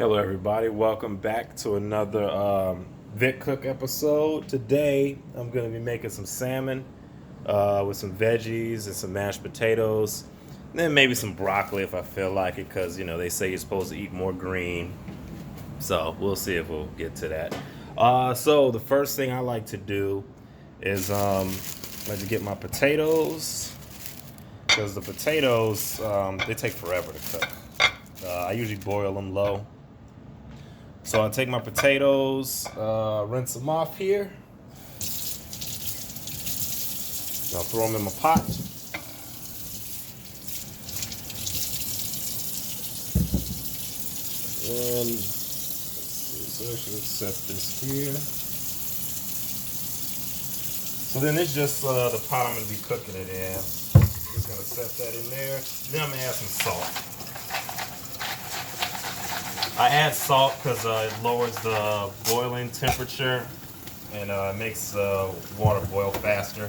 Hello everybody, welcome back to another VickCook episode. Today I'm going to be making some salmon with some veggies and some mashed potatoes. And then maybe some broccoli if I feel like it, because they say you're supposed to eat more green. So we'll see if we'll get to that. So the first thing I like to do is like to get my potatoes, because the potatoes they take forever to cook. I usually boil them low. So I take my potatoes, rinse them off here. I'll throw them in my pot. And let's see, so I should set this here. So then it's just the pot I'm going to be cooking it in. Just going to set that in there. Then I'm going to add some salt. I add salt because it lowers the boiling temperature and makes water boil faster.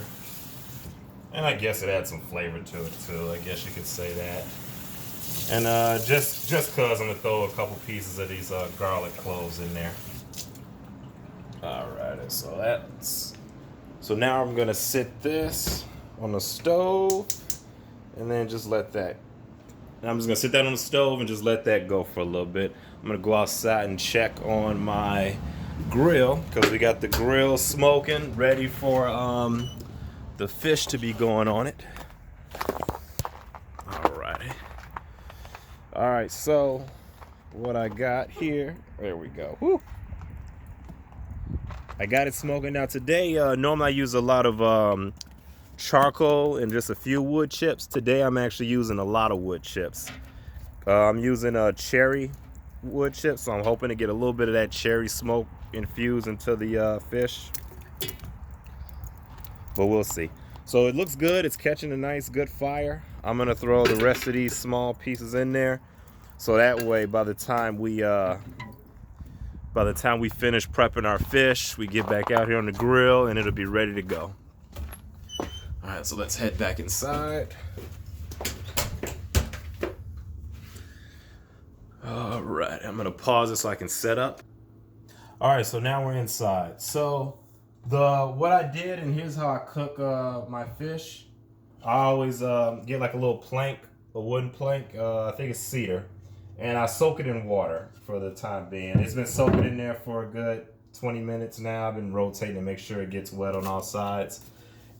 And I guess it adds some flavor to it too. I guess you could say that. And just because I'm gonna throw a couple pieces of these garlic cloves in there. Alrighty, so now I'm gonna sit this on the stove and then just let that. And I'm just gonna sit that on the stove and just let that go for a little bit. I'm gonna go outside and check on my grill because we got the grill smoking, ready for the fish to be going on it. Alrighty. Alright, so what I got here, there we go. Woo. I got it smoking. Now today, normally I use a lot of charcoal and just a few wood chips. Today I'm actually using a lot of wood chips. I'm using a cherry wood chips, so I'm hoping to get a little bit of that cherry smoke infused into the fish. But we'll see. So it looks good. It's catching a nice good fire. I'm gonna throw the rest of these small pieces in there, so that way by the time we finish prepping our fish, we get back out here on the grill and it'll be ready to go. All right, so let's head back inside. All right, I'm gonna pause it so I can set up. All right, so now we're inside. So what I did, and here's how I cook my fish. I always get like a little plank, a wooden plank. I think it's cedar, and I soak it in water for the time being. It's been soaking in there for a good 20 minutes now. I've been rotating to make sure it gets wet on all sides.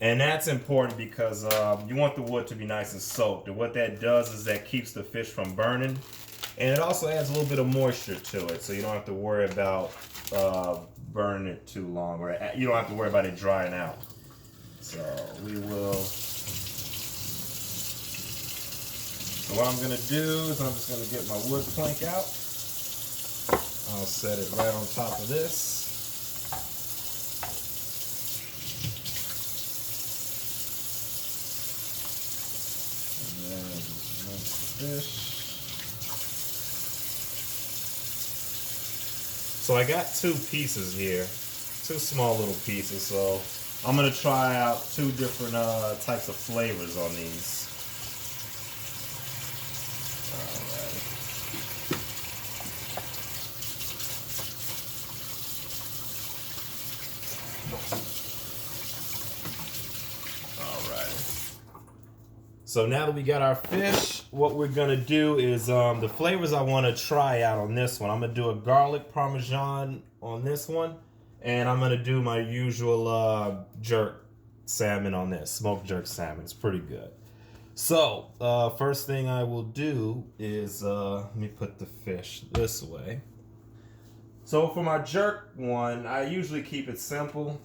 And that's important because you want the wood to be nice and soaked. And what that does is that keeps the fish from burning. And it also adds a little bit of moisture to it, so you don't have to worry about burning it too long, or you don't have to worry about it drying out. So we will. So what I'm gonna do is I'm just gonna get my wood plank out. I'll set it right on top of this. And then just rinse the fish. So I got two pieces here, two small little pieces. So I'm gonna try out two different types of flavors on these. So now that we got our fish, what we're gonna do is the flavors I wanna try out on this one. I'm gonna do a garlic parmesan on this one, and I'm gonna do my usual jerk salmon on this, smoked jerk salmon. It's pretty good. So first thing I will do is, let me put the fish this way. So for my jerk one, I usually keep it simple.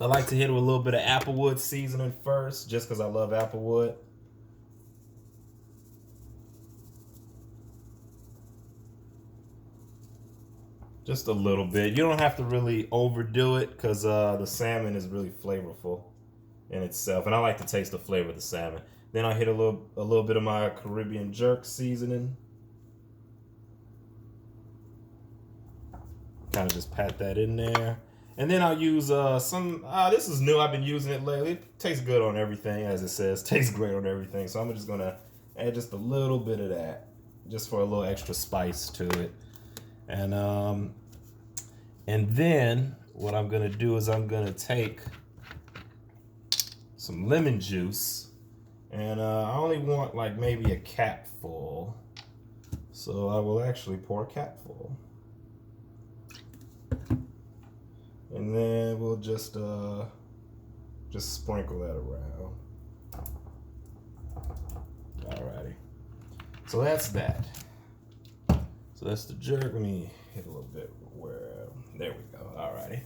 I like to hit it with a little bit of applewood seasoning first, just because I love applewood. Just a little bit. You don't have to really overdo it, because the salmon is really flavorful in itself, and I like to taste the flavor of the salmon. Then I hit a little bit of my Caribbean jerk seasoning. Kind of just pat that in there. And then I'll use this is new, I've been using it lately. It tastes good on everything, as it says. Tastes great on everything. So I'm just gonna add just a little bit of that. just for a little extra spice to it. And then what I'm gonna do is I'm gonna take some lemon juice, and I only want like maybe a capful, so I will actually pour a capful, and then we'll just sprinkle that around. Alrighty, so that's that. So that's the jerk. Let me hit a little bit where, there we go. Alrighty.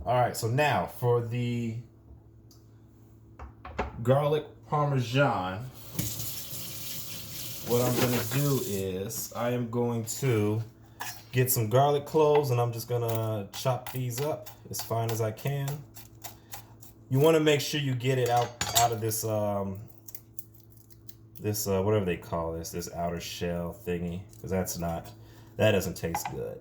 Alright, so now for the garlic parmesan, what I'm gonna do is I am going to get some garlic cloves, and I'm just gonna chop these up as fine as I can. You want to make sure you get it out of this whatever they call this outer shell thingy, because that doesn't taste good.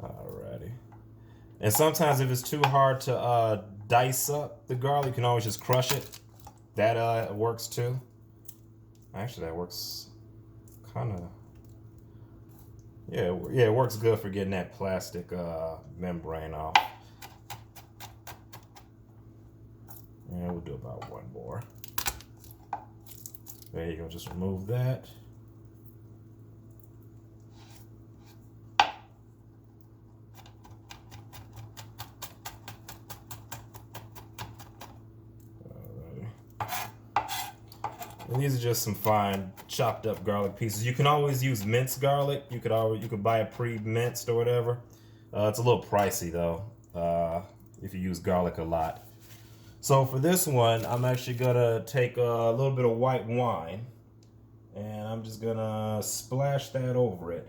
Alrighty. And sometimes if it's too hard to dice up the garlic, you can always just crush it. That works too. Actually, that works kind of. Yeah, it works good for getting that plastic membrane off. And we'll do about one more. There you go, just remove that. And these are just some fine chopped up garlic pieces. You can always use minced garlic. You could buy it pre-minced or whatever. It's a little pricey though, if you use garlic a lot. So for this one, I'm actually gonna take a little bit of white wine, and I'm just gonna splash that over it.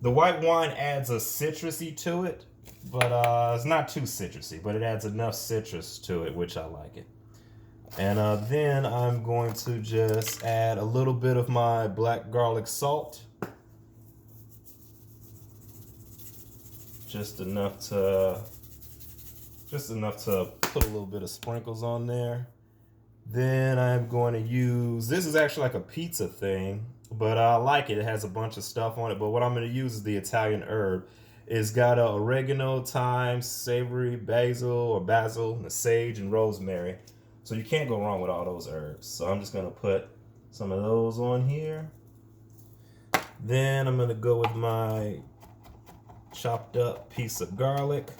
The white wine adds a citrusy to it, but it's not too citrusy, but it adds enough citrus to it, which I like it. And then I'm going to just add a little bit of my black garlic salt. Just enough to put a little bit of sprinkles on there. Then I'm going to use, this is actually like a pizza thing, but I like it. It has a bunch of stuff on it, but what I'm going to use is the Italian herb. It's got oregano, thyme, savory, basil, sage, and rosemary. So you can't go wrong with all those herbs. So I'm just gonna put some of those on here. Then I'm gonna go with my chopped up piece of garlic.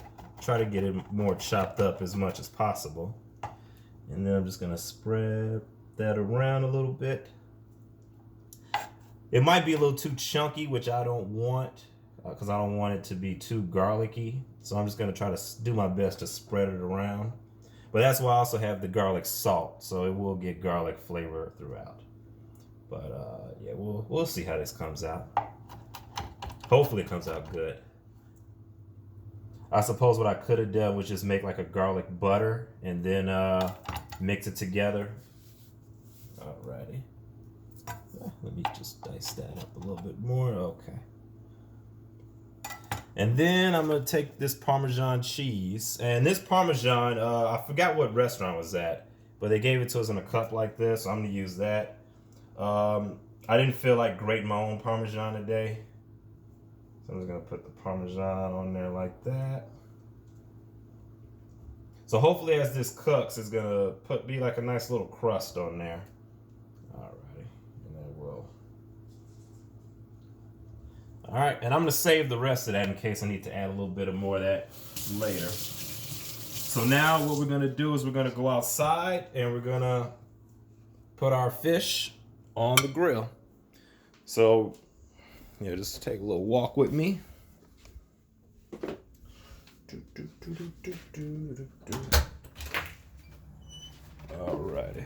Try to get it more chopped up as much as possible. And then I'm just gonna spread that around a little bit. It might be a little too chunky, which I don't want, because I don't want it to be too garlicky. So I'm just gonna try to do my best to spread it around. But that's why I also have the garlic salt, so it will get garlic flavor throughout. But yeah, we'll see how this comes out. Hopefully it comes out good. I suppose what I could have done was just make like a garlic butter and then mix it together. Alrighty. Let me just dice that up a little bit more. Okay. And then I'm gonna take this Parmesan cheese, and this Parmesan, I forgot what restaurant it was at, but they gave it to us in a cup like this, so I'm gonna use that. I didn't feel like grating my own Parmesan today, so I'm just gonna put the Parmesan on there like that. So hopefully as this cooks, it's gonna be like a nice little crust on there. Alrighty, and then we'll. All right, and I'm gonna save the rest of that in case I need to add a little bit more of that later. So now what we're gonna do is we're gonna go outside and we're gonna put our fish on the grill. So, yeah, just take a little walk with me. Alrighty.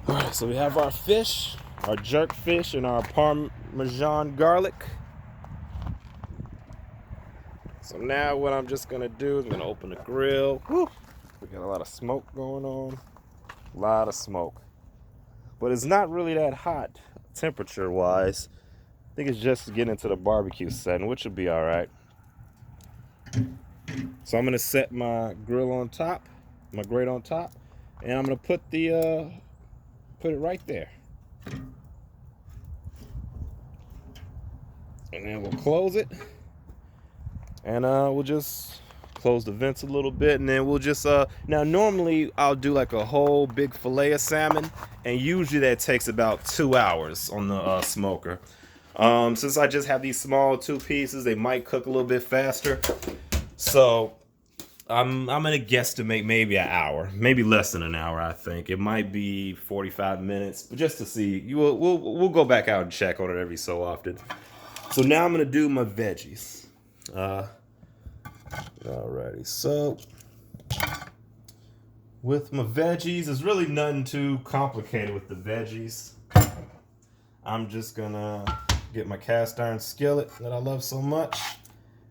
All right, so we have our fish, our jerk fish, and our Parmesan garlic. So now what I'm just gonna do is I'm gonna open the grill. Whew, we got a lot of smoke going on. A lot of smoke. But it's not really that hot temperature-wise. I think it's just getting into the barbecue setting, which will be all right. So I'm gonna set my grill on top, my grate on top, and I'm gonna put the put it right there. And then we'll close it. And we'll just close the vents a little bit, and then we'll just now normally I'll do like a whole big fillet of salmon, and usually that takes about 2 hours on the smoker. Since I just have these small 2 pieces, they might cook a little bit faster. So I'm gonna guesstimate maybe an hour, maybe less than an hour. I think it might be 45 minutes, but just to see, we'll go back out and check on it every so often. So now I'm gonna do my veggies. Alrighty, so with my veggies, there's really nothing too complicated with the veggies. I'm just gonna get my cast iron skillet that I love so much.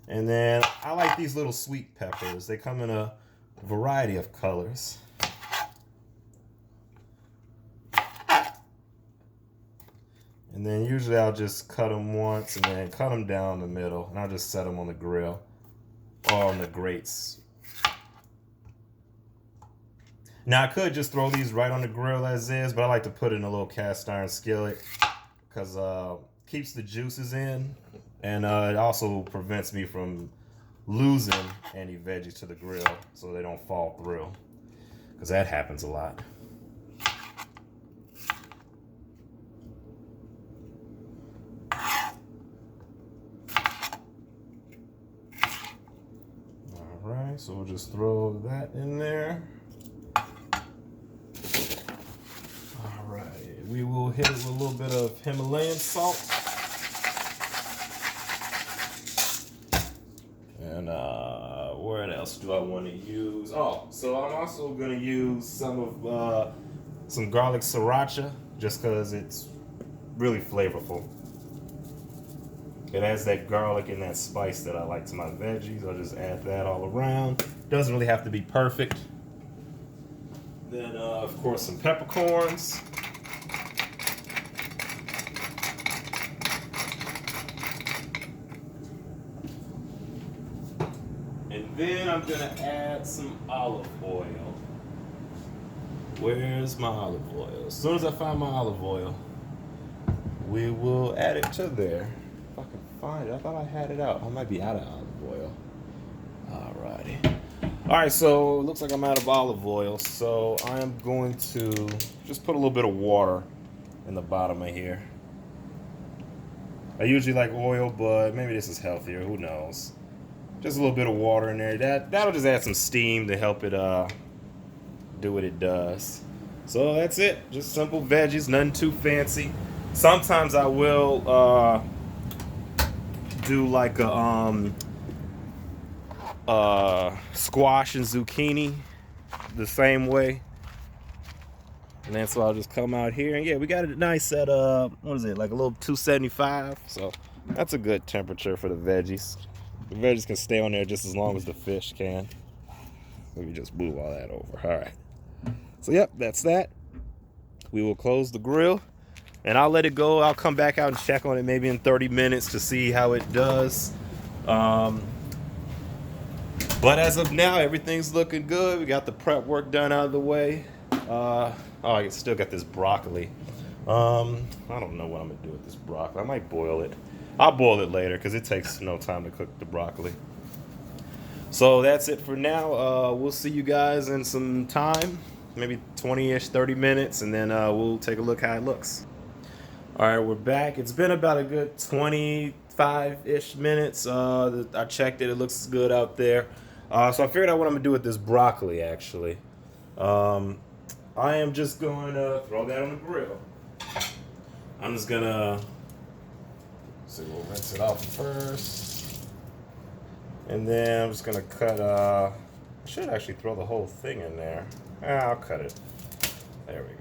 And then I like these little sweet peppers. They come in a variety of colors. And then usually I'll just cut them once and then cut them down the middle, and I'll just set them on the grill or on the grates. Now I could just throw these right on the grill as is, but I like to put it in a little cast iron skillet because keeps the juices in, and it also prevents me from losing any veggies to the grill so they don't fall through, because that happens a lot. Alright, so we'll just throw that in there. Alright, we will hit it with a little bit of Himalayan salt. And what else do I want to use? Oh, so I'm also going to use some garlic sriracha, just because it's really flavorful. It has that garlic and that spice that I like to my veggies. I'll just add that all around. Doesn't really have to be perfect. Then, of course, some peppercorns. And then I'm gonna add some olive oil. Where's my olive oil? As soon as I find my olive oil, we will add it to there. If I can find it. I thought I had it out. I might be out of olive oil. Alrighty. Alright, so it looks like I'm out of olive oil, so I am going to just put a little bit of water in the bottom of here. I usually like oil, but maybe this is healthier. Who knows? Just a little bit of water in there. That'll just add some steam to help it do what it does. So that's it. Just simple veggies, nothing too fancy. Sometimes I will do like a squash and zucchini the same way. And then so I'll just come out here, and yeah, we got it nice at what is it, like a little 275. So that's a good temperature for the veggies. The veggies can stay on there just as long as the fish can. Let me just move all that over. All right. So yep, that's that. We will close the grill, and I'll let it go. I'll come back out and check on it maybe in 30 minutes to see how it does. But as of now, everything's looking good. We got the prep work done out of the way. Oh, I still got this broccoli. I don't know what I'm gonna do with this broccoli. I might boil it. I'll boil it later because it takes no time to cook the broccoli. So that's it for now. We'll see you guys in some time, maybe 20-ish, 30 minutes, and then we'll take a look how it looks. All right, we're back. It's been about a good 25-ish minutes. I checked it. It looks good out there. So I figured out what I'm gonna do with this broccoli. Actually, I am just going to throw that on the grill. I'm just gonna we'll rinse it off first, and then I'm just gonna cut. I should actually throw the whole thing in there. I'll cut it. There we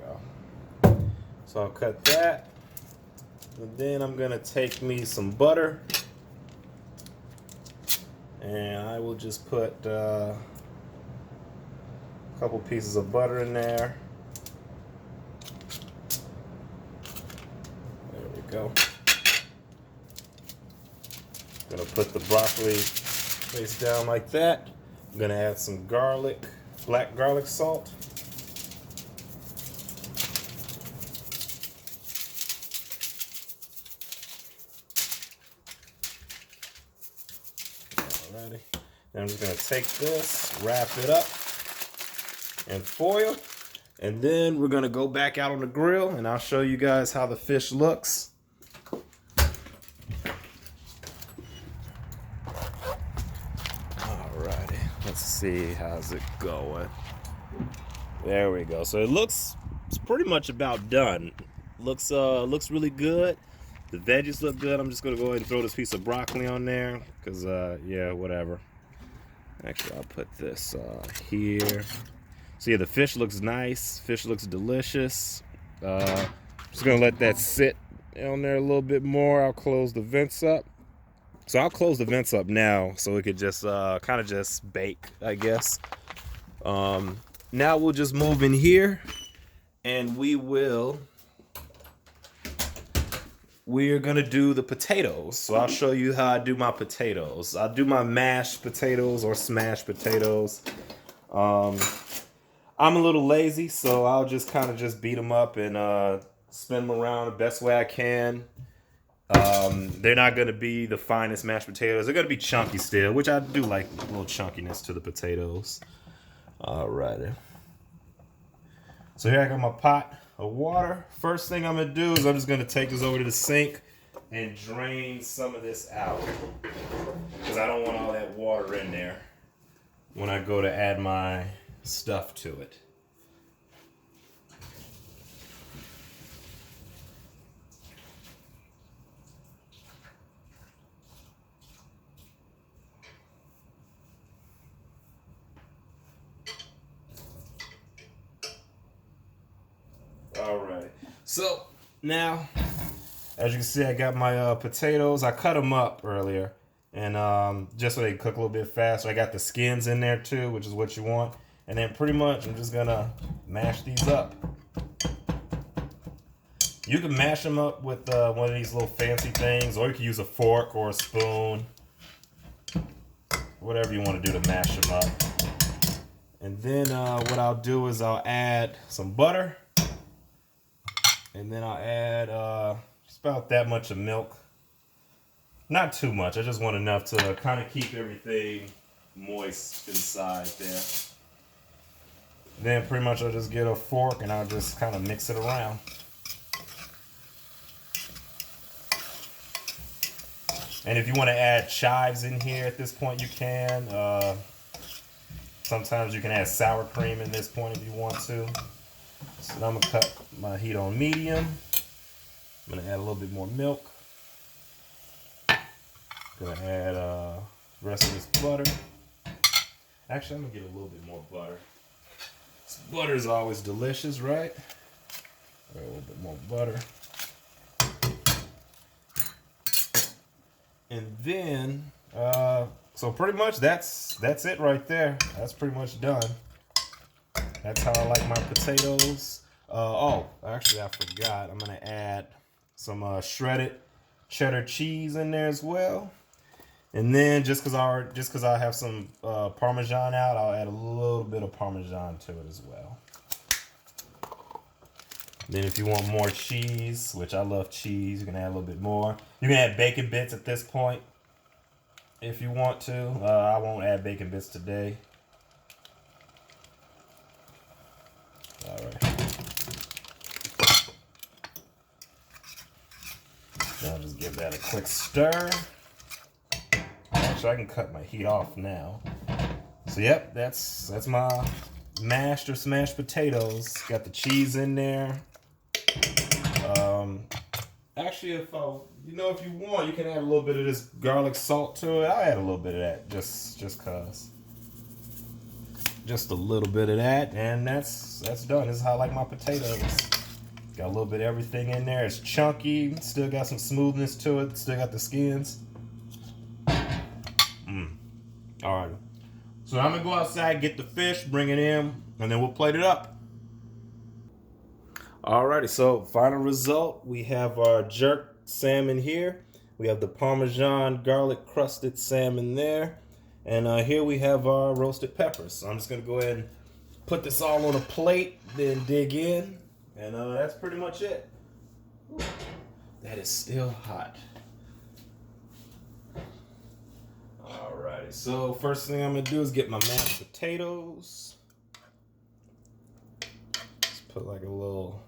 go. So I'll cut that, and then I'm gonna take me some butter, and I will just put a couple pieces of butter in there. There we go. Gonna put the broccoli face down like that. I'm gonna add some garlic, black garlic salt. Alrighty. Then I'm just gonna take this, wrap it up in foil, and then we're gonna go back out on the grill and I'll show you guys how the fish looks. Alrighty, let's see how's it going. There we go. So it's pretty much about done. Looks really good. The veggies look good. I'm just gonna go ahead and throw this piece of broccoli on there because yeah, whatever. Actually, I'll put this here. So yeah, the fish looks nice. Fish looks delicious. Just gonna let that sit on there a little bit more. I'll close the vents up. So I'll close the vents up now so it could just kind of just bake, I guess. Now we'll just move in here and we're gonna do the potatoes. So I'll show you how I do my potatoes. I do my mashed potatoes or smashed potatoes. I'm a little lazy, so I'll just kind of just beat them up and spin them around the best way I can. They're not gonna be the finest mashed potatoes. They're gonna be chunky still, which I do like a little chunkiness to the potatoes. Alrighty. So here I got my pot of water. First thing I'm gonna do is I'm just gonna take this over to the sink and drain some of this out because I don't want all that water in there when I go to add my stuff to it. Alright, so now, as you can see, I got my potatoes. I cut them up earlier, and just so they cook a little bit faster. I got the skins in there too, which is what you want. And then pretty much, I'm just gonna mash these up. You can mash them up with one of these little fancy things, or you can use a fork or a spoon. Whatever you want to do to mash them up. And then what I'll do is I'll add some butter. And then I'll add just about that much of milk. Not too much. I just want enough to kind of keep everything moist inside there. Then pretty much I'll just get a fork and I'll just kind of mix it around. And if you want to add chives in here at this point, you can. Sometimes you can add sour cream in this point if you want to. So now I'm gonna cut my heat on medium. I'm gonna add a little bit more milk. Gonna add the rest of this butter. Actually, I'm gonna get a little bit more butter. Butter is always delicious, right? A little bit more butter. And then, so pretty much that's it right there. That's pretty much done. That's how I like my potatoes. Oh, actually I forgot. I'm gonna add some shredded cheddar cheese in there as well. And then just cause I have some Parmesan out, I'll add a little bit of Parmesan to it as well. Then if you want more cheese, which I love cheese, you can add a little bit more. You can add bacon bits at this point if you want to. I won't add bacon bits today. All right. I'll just give that a quick stir. Actually, I can cut my heat off now. So yep, that's my mashed or smashed potatoes. Got the cheese in there. Actually, if you want, you can add a little bit of this garlic salt to it. I'll add a little bit of that, just cause. Just a little bit of that, and that's done. This is how I like my potatoes. Got a little bit of everything in there. It's chunky, still got some smoothness to it. Still got the skins. All right. So I'm gonna go outside, get the fish, bring it in, and then we'll plate it up. Alrighty, so final result, we have our jerk salmon here. We have the Parmesan garlic crusted salmon there. And here we have our roasted peppers. So I'm just gonna go ahead and put this all on a plate, then dig in, and that's pretty much it. That is still hot. Alrighty, so first thing I'm gonna do is get my mashed potatoes. Just put like a little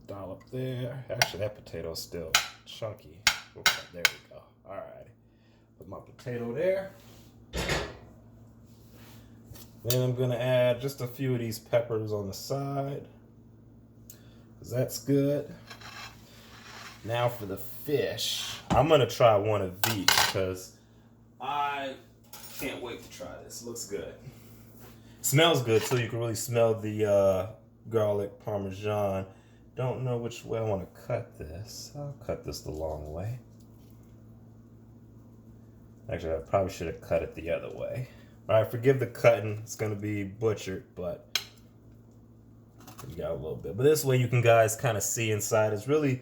dollop there. Actually, that potato's still chunky. Okay, there we go. Alrighty. Put my potato there. Then I'm gonna add just a few of these peppers on the side, because that's good. Now for the fish. I'm gonna try one of these because I can't wait to try this. It looks good. Smells good too. You can really smell the garlic parmesan. Don't know which way I want to cut this. I'll cut this the long way. Actually, I probably should have cut it the other way. All right, forgive the cutting. It's gonna be butchered, but you got a little bit. But this way you can guys kind of see inside. It's really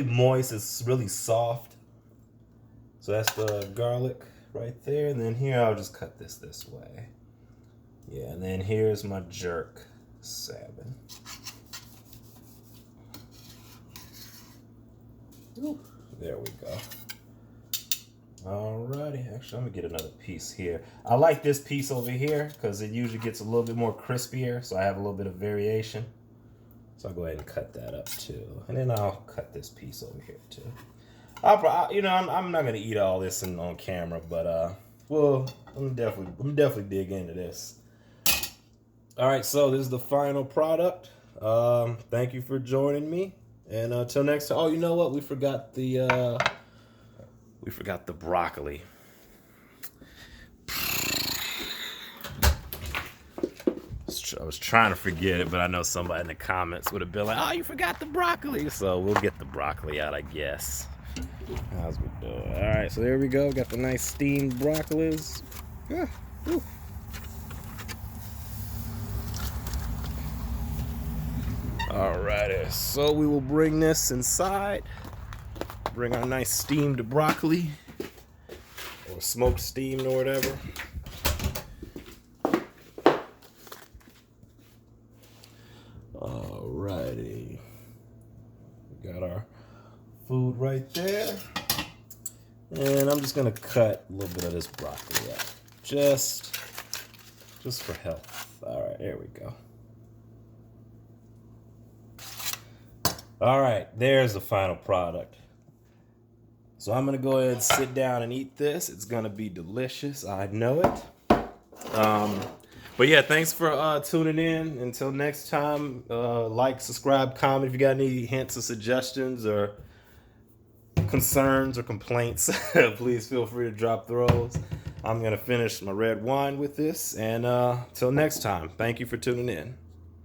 moist. It's really soft. So that's the garlic right there. And then here I'll just cut this way. Yeah, and then here's my jerk salmon. Ooh, there we go. Alrighty, actually I'm gonna get another piece here. I like this piece over here because it usually gets a little bit more crispier, so I have a little bit of variation. So I'll go ahead and cut that up too, and then I'll cut this piece over here too. I'm not gonna eat all this on camera, but well, I'm definitely dig into this. All right, so this is the final product. Thank you for joining me, and until next time. Oh, you know what? We forgot the broccoli. I was trying to forget it, but I know somebody in the comments would have been like, "Oh, you forgot the broccoli." So we'll get the broccoli out, I guess. How's we doing? All right, so there we go. Got the nice steamed broccolis. Yeah. Woo. Alrighty, so we will bring this inside. Bring our nice steamed broccoli, or smoked steamed or whatever. Alrighty, we got our food right there, and I'm just gonna cut a little bit of this broccoli out, just for health. All right, there we go. All right, there's the final product. So I'm gonna go ahead and sit down and eat this. It's gonna be delicious, I know it. But yeah, thanks for tuning in. Until next time, like, subscribe, comment if you got any hints or suggestions or concerns or complaints. Please feel free to drop those. I'm gonna finish my red wine with this, and till next time, thank you for tuning in.